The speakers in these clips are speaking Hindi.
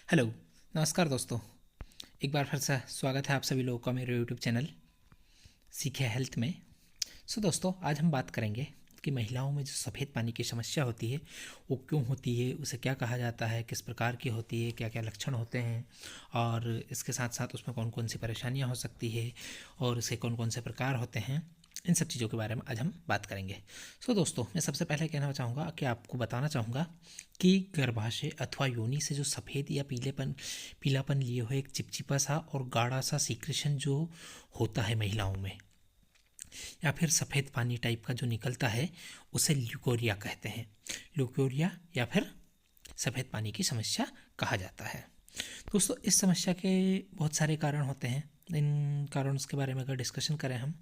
हेलो। नमस्कार दोस्तों। एक बार फिर से स्वागत है आप सभी लोगों का मेरे यूट्यूब चैनल सीखे हेल्थ में। दोस्तों, आज हम बात करेंगे कि महिलाओं में जो सफ़ेद पानी की समस्या होती है वो क्यों होती है, उसे क्या कहा जाता है, किस प्रकार की होती है, क्या क्या लक्षण होते हैं और इसके साथ साथ उसमें कौन कौन सी परेशानियां हो सकती है और इसके कौन कौन से प्रकार होते हैं। इन सब चीज़ों के बारे में आज हम बात करेंगे। दोस्तों, मैं सबसे पहले कहना चाहूँगा कि आपको बताना चाहूँगा कि गर्भाशय अथवा योनि से जो सफ़ेद या पीलापन लिए हुए एक चिपचिपा सा और गाढ़ा सा सीक्रेशन जो होता है महिलाओं में, या फिर सफ़ेद पानी टाइप का जो निकलता है, उसे ल्यूकोरिया कहते हैं। ल्यूकोरिया या फिर सफ़ेद पानी की समस्या कहा जाता है। दोस्तों, इस समस्या के बहुत सारे कारण होते हैं। इन कारणों के बारे में अगर डिस्कशन करें हम,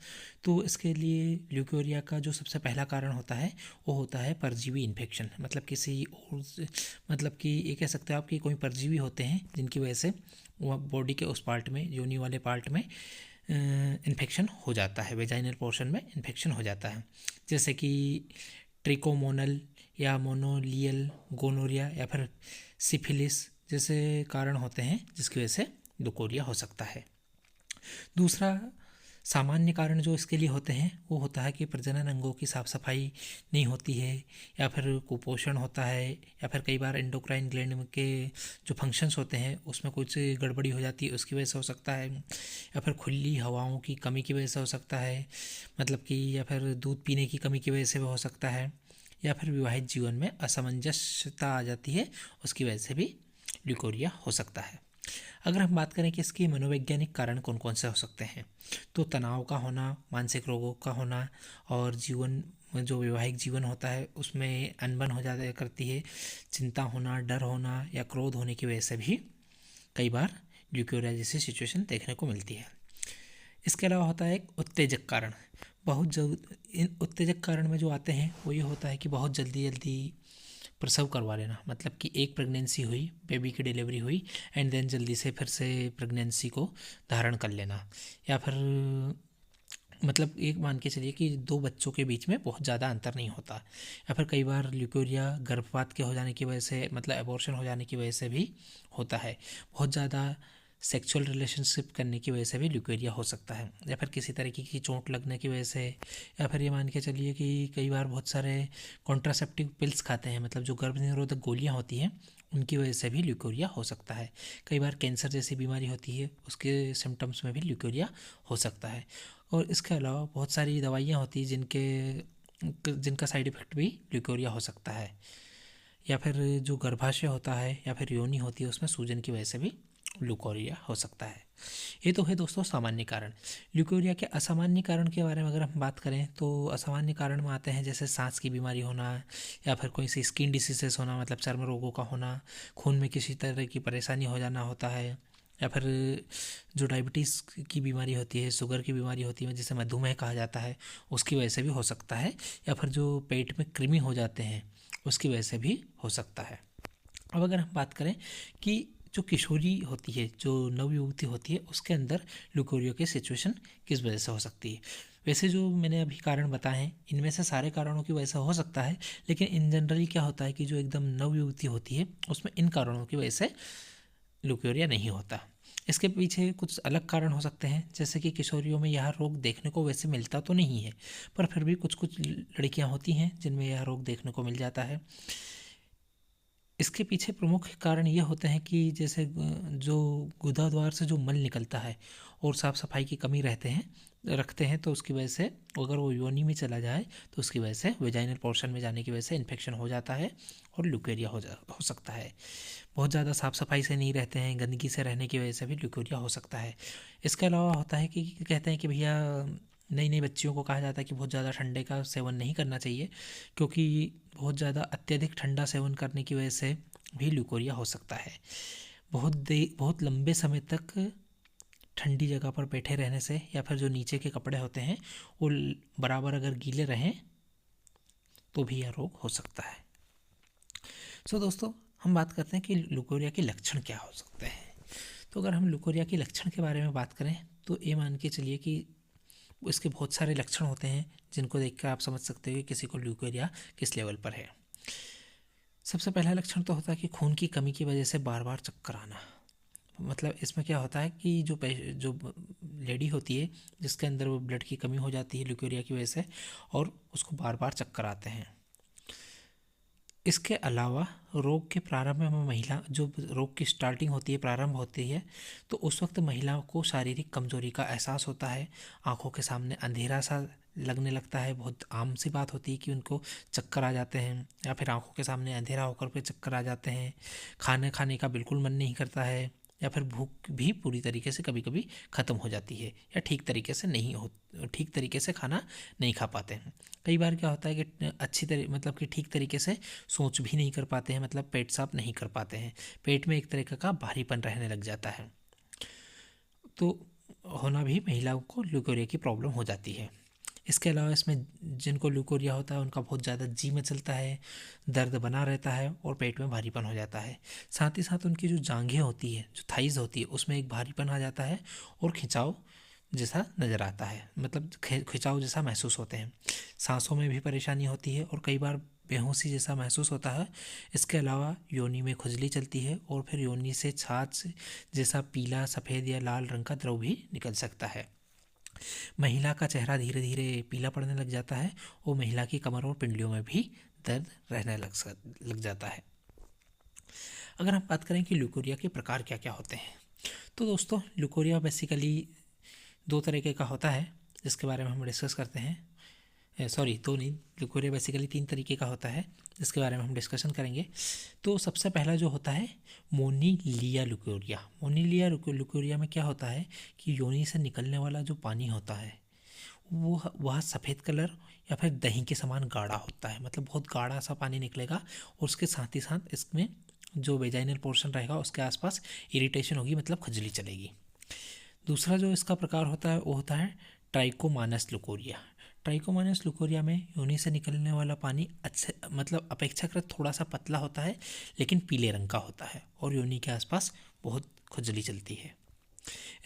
तो इसके लिए ल्यूकोरिया का जो सबसे पहला कारण होता है वो होता है परजीवी इन्फेक्शन। मतलब किसी और मतलब कि ये कह सकते हो आप कि कोई परजीवी होते हैं जिनकी वजह से वो बॉडी के उस पार्ट में, योनि वाले पार्ट में इन्फेक्शन हो जाता है, वेजाइनल पोर्शन में इन्फेक्शन हो जाता है। जैसे कि ट्रिकोमोनल या मोनोलियल गोनोरिया या फिर सिफिलिस जैसे कारण होते हैं जिसकी वजह से ल्यूकोरिया हो सकता है। दूसरा सामान्य कारण जो इसके लिए होते हैं वो होता है कि प्रजनन अंगों की साफ सफाई नहीं होती है, या फिर कुपोषण होता है, या फिर कई बार एंडोक्राइन ग्लैंड के जो फंक्शंस होते हैं उसमें कुछ गड़बड़ी हो जाती है, उसकी वजह से हो सकता है। या फिर खुली हवाओं की कमी की वजह से हो सकता है, मतलब कि या फिर दूध पीने की कमी की वजह से भी हो सकता है, या फिर विवाहित जीवन में असमंजसता आ जाती है, उसकी वजह से भी ल्यूकोरिया हो सकता है। अगर हम बात करें कि इसके मनोवैज्ञानिक कारण कौन कौन से हो सकते हैं, तो तनाव का होना, मानसिक रोगों का होना, और जीवन जो वैवाहिक जीवन होता है उसमें अनबन हो जाता करती है, चिंता होना, डर होना या क्रोध होने की वजह से भी कई बार ल्यूकोरिया जैसी सिचुएशन देखने को मिलती है। इसके अलावा होता है एक उत्तेजक कारण। इन उत्तेजक कारण में जो आते हैं वो ये होता है कि बहुत जल्दी जल्दी प्रसव करवा लेना, मतलब कि एक प्रेगनेंसी हुई, बेबी की डिलीवरी हुई एंड देन जल्दी से फिर से प्रेगनेंसी को धारण कर लेना, या फिर मतलब एक मान के चलिए कि दो बच्चों के बीच में बहुत ज़्यादा अंतर नहीं होता, या फिर कई बार ल्यूकोरिया गर्भपात के हो जाने की वजह से, मतलब एबॉर्शन हो जाने की वजह से भी होता है। बहुत ज़्यादा सेक्सुअल रिलेशनशिप करने की वजह से भी ल्यूकोरिया हो सकता है, या फिर किसी तरीके की चोट लगने की वजह से, या फिर ये मान के चलिए कि कई बार बहुत सारे कॉन्ट्रासेप्टिव पिल्स खाते हैं, मतलब जो गर्भ निरोधक गोलियाँ होती हैं उनकी वजह से भी ल्यूकोरिया हो सकता है। कई बार कैंसर जैसी बीमारी होती है, उसके सिम्टम्स में भी ल्यूकोरिया हो सकता है। और इसके अलावा बहुत सारी दवाइयाँ होती हैं जिनका साइड इफ़ेक्ट भी ल्यूकोरिया हो सकता है, या फिर जो गर्भाशय होता है या फिर योनि होती है उसमें सूजन की वजह से भी ल्यूकोरिया हो सकता है। ये तो है दोस्तों सामान्य कारण। ल्यूकोरिया के असामान्य कारण के बारे में अगर हम बात करें तो असामान्य कारण में आते हैं जैसे सांस की बीमारी होना, या फिर कोई सी स्किन डिसीजेस होना, मतलब चर्म रोगों का होना, खून में किसी तरह की परेशानी हो जाना होता है, या फिर जो डायबिटीज़ की बीमारी होती है, शुगर की बीमारी होती है जिसे मधुमेह कहा जाता है, उसकी वजह से भी हो सकता है, या फिर जो पेट में कृमि हो जाते हैं उसकी वजह से भी हो सकता है। अब अगर हम बात करें कि जो किशोरी होती है, जो नवयुवती होती है, उसके अंदर ल्यूकोरिया की सिचुएशन किस वजह से हो सकती है। वैसे जो मैंने अभी कारण बताए हैं इनमें से सारे कारणों की वजह से हो सकता है, लेकिन इन जनरली क्या होता है कि जो एकदम नवयुवती होती है उसमें इन कारणों की वजह से ल्यूकोरिया नहीं होता। इसके पीछे कुछ अलग कारण हो सकते हैं, जैसे कि किशोरियों में यह रोग देखने को वैसे मिलता तो नहीं है, पर फिर भी कुछ कुछ लड़कियां होती हैं जिनमें यह रोग देखने को मिल जाता है। इसके पीछे प्रमुख कारण ये होते हैं कि जैसे जो गुदाद्वार से जो मल निकलता है और साफ सफाई की कमी रखते हैं, तो उसकी वजह से अगर वो योनि में चला जाए तो उसकी वजह से वेजाइनल पोर्शन में जाने की वजह से इन्फेक्शन हो जाता है और ल्यूकेरिया हो सकता है। बहुत ज़्यादा साफ़ सफाई से नहीं रहते हैं, गंदगी से रहने की वजह से भी ल्यूकोरिया हो सकता है। इसके अलावा होता है कि कहते हैं कि भैया नई नई बच्चियों को कहा जाता है कि बहुत ज़्यादा ठंडे का सेवन नहीं करना चाहिए, क्योंकि बहुत ज़्यादा अत्यधिक ठंडा सेवन करने की वजह से भी ल्यूकोरिया हो सकता है। बहुत लंबे समय तक ठंडी जगह पर बैठे रहने से, या फिर जो नीचे के कपड़े होते हैं वो बराबर अगर गीले रहें तो भी यह रोग हो सकता है। दोस्तों, हम बात करते हैं कि ल्यूकोरिया के लक्षण क्या हो सकते हैं। तो अगर हम ल्यूकोरिया के लक्षण के बारे में बात करें तो ये मान के चलिए कि इसके बहुत सारे लक्षण होते हैं जिनको देखकर आप समझ सकते हो कि किसी को ल्यूकोरिया किस लेवल पर है। सबसे पहला लक्षण तो होता है कि खून की कमी की वजह से बार बार चक्कर आना। मतलब इसमें क्या होता है कि जो लेडी होती है जिसके अंदर वो ब्लड की कमी हो जाती है ल्यूकेरिया की वजह से, और उसको बार बार चक्कर आते हैं। इसके अलावा रोग के प्रारंभ में महिला जो रोग की स्टार्टिंग होती है, प्रारंभ होती है, तो उस वक्त महिलाओं को शारीरिक कमजोरी का एहसास होता है। आंखों के सामने अंधेरा सा लगने लगता है। बहुत आम सी बात होती है कि उनको चक्कर आ जाते हैं, या फिर आंखों के सामने अंधेरा होकर के चक्कर आ जाते हैं। खाने खाने का बिल्कुल मन नहीं करता है, या फिर भूख भी पूरी तरीके से कभी कभी ख़त्म हो जाती है, या ठीक तरीके से खाना नहीं खा पाते हैं। कई बार क्या होता है कि मतलब कि ठीक तरीके से सोच भी नहीं कर पाते हैं, मतलब पेट साफ नहीं कर पाते हैं। पेट में एक तरीके का भारीपन रहने लग जाता है। तो होना भी महिलाओं को ल्यूकेरिया की प्रॉब्लम हो जाती है। इसके अलावा इसमें जिनको ल्यूकोरिया होता है उनका बहुत ज़्यादा जी मचलता है, दर्द बना रहता है और पेट में भारीपन हो जाता है। साथ ही साथ उनकी जो जांघें होती है, जो थाइज होती है, उसमें एक भारीपन आ जाता है और खिंचाव जैसा नज़र आता है, मतलब खिंचाव जैसा महसूस होते हैं। सांसों में भी परेशानी होती है और कई बार बेहोशी जैसा महसूस होता है। इसके अलावा योनि में खुजली चलती है और फिर योनि से छाछ जैसा पीला, सफ़ेद या लाल रंग का द्रव भी निकल सकता है। महिला का चेहरा धीरे धीरे पीला पड़ने लग जाता है और महिला की कमर और पिंडलियों में भी दर्द रहने लग जाता है। अगर हम बात करें कि ल्यूकोरिया के प्रकार क्या क्या होते हैं, तो दोस्तों ल्यूकोरिया बेसिकली दो तरीके का होता है, जिसके बारे में हम डिस्कस करते हैं। सॉरी, दो नहीं, ल्यूकोरिया बेसिकली तीन तरीके का होता है, जिसके बारे में हम डिस्कशन करेंगे। तो सबसे पहला जो होता है मोनीलिया ल्यूकोरिया। मोनीलिया ल्यूकोरिया में क्या होता है कि योनि से निकलने वाला जो पानी होता है वो वह सफ़ेद कलर या फिर दही के समान गाढ़ा होता है, मतलब बहुत गाढ़ा सा पानी निकलेगा। और उसके साथ ही साथ इसमें जो वेजाइनल पोर्शन रहेगा उसके आसपास इरिटेशन होगी, मतलब खुजली चलेगी। दूसरा जो इसका प्रकार होता है वो होता है ट्राइकोमानस ल्यूकोरिया। ट्राइकोमानस ल्यूकोरिया में योनि से निकलने वाला पानी अच्छे मतलब अपेक्षाकृत थोड़ा सा पतला होता है, लेकिन पीले रंग का होता है और योनि के आसपास बहुत खुजली चलती है।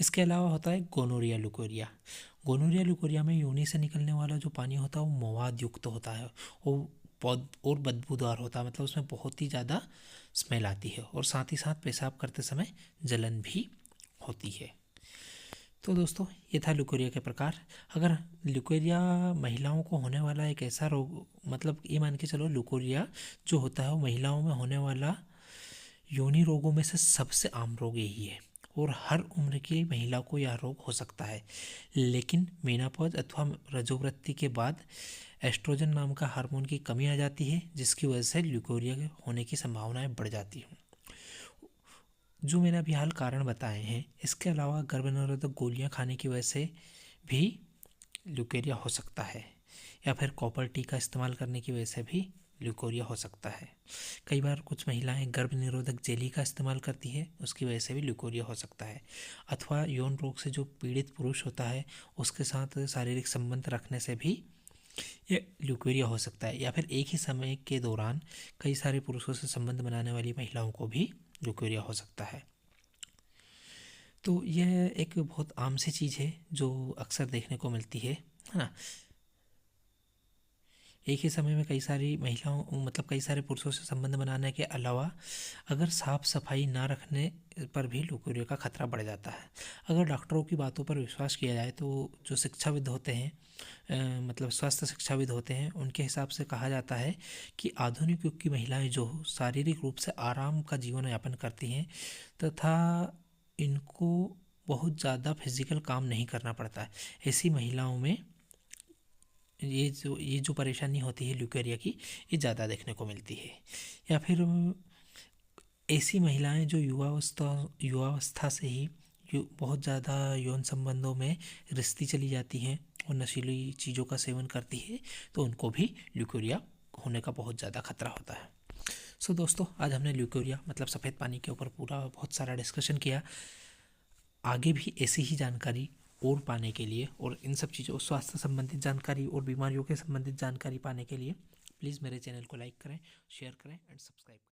इसके अलावा होता है गोनोरिया ल्यूकोरिया। गोनोरिया ल्यूकोरिया में योनि से निकलने वाला जो पानी होता है वो मवाद युक्त होता है और बदबूदार होता है, मतलब उसमें बहुत ही ज़्यादा स्मेल आती है और साथ ही साथ पेशाब करते समय जलन भी होती है। तो दोस्तों ये था ल्यूकेरिया के प्रकार। अगर ल्यूकेरिया महिलाओं को होने वाला एक ऐसा रोग, मतलब ये मान के चलो ल्यूकेरिया जो होता है वो महिलाओं में होने वाला योनि रोगों में से सबसे आम रोग यही है और हर उम्र की महिला को यह रोग हो सकता है। लेकिन मेनापॉज अथवा रजोवृत्ति के बाद एस्ट्रोजन नाम का हार्मोन की कमी आ जाती है, जिसकी वजह से ल्यूकेरिया होने की संभावनाएं बढ़ जाती हैं। जो मैंने अभी हाल कारण बताए हैं, इसके अलावा गर्भनिरोधक गोलियां खाने की वजह से भी ल्यूकेरिया हो सकता है, या फिर कॉपर टी का इस्तेमाल करने की वजह से भी ल्यूकोरिया हो सकता है। कई बार कुछ महिलाएं गर्भ निरोधक जेली का इस्तेमाल करती है, उसकी वजह से भी ल्यूकोरिया हो सकता है। अथवा यौन रोग से जो पीड़ित पुरुष होता है उसके साथ शारीरिक संबंध रखने से भी ये ल्यूकेरिया हो सकता है, या फिर एक ही समय के दौरान कई सारे पुरुषों से संबंध बनाने वाली महिलाओं को भी ल्यूकेरिया हो सकता है। तो यह एक बहुत आम सी चीज़ है जो अक्सर देखने को मिलती है ना। एक ही समय में कई सारी महिलाओं मतलब कई सारे पुरुषों से संबंध बनाने के अलावा अगर साफ सफाई ना रखने पर भी ल्यूकेरिया का खतरा बढ़ जाता है। अगर डॉक्टरों की बातों पर विश्वास किया जाए तो जो शिक्षाविद होते हैं मतलब स्वास्थ्य शिक्षाविद होते हैं, उनके हिसाब से कहा जाता है कि आधुनिक युग की महिलाएं जो शारीरिक रूप से आराम का जीवन यापन करती हैं तथा इनको बहुत ज़्यादा फिजिकल काम नहीं करना पड़ता है, ऐसी महिलाओं में ये जो परेशानी होती है ल्यूकेरिया की, ये ज़्यादा देखने को मिलती है। या फिर ऐसी महिलाएं जो युवावस्था से ही बहुत ज़्यादा यौन संबंधों में रिश्ती चली जाती हैं और नशीली चीज़ों का सेवन करती है, तो उनको भी ल्यूकेरिया होने का बहुत ज़्यादा खतरा होता है। सो दोस्तों, आज हमने ल्यूकेरिया मतलब सफ़ेद पानी के ऊपर पूरा बहुत सारा डिस्कशन किया। आगे भी ऐसी ही जानकारी और पाने के लिए और इन सब चीज़ों स्वास्थ्य संबंधित जानकारी और बीमारियों के संबंधित जानकारी पाने के लिए प्लीज़ मेरे चैनल को लाइक करें, शेयर करें एंड सब्सक्राइब करें।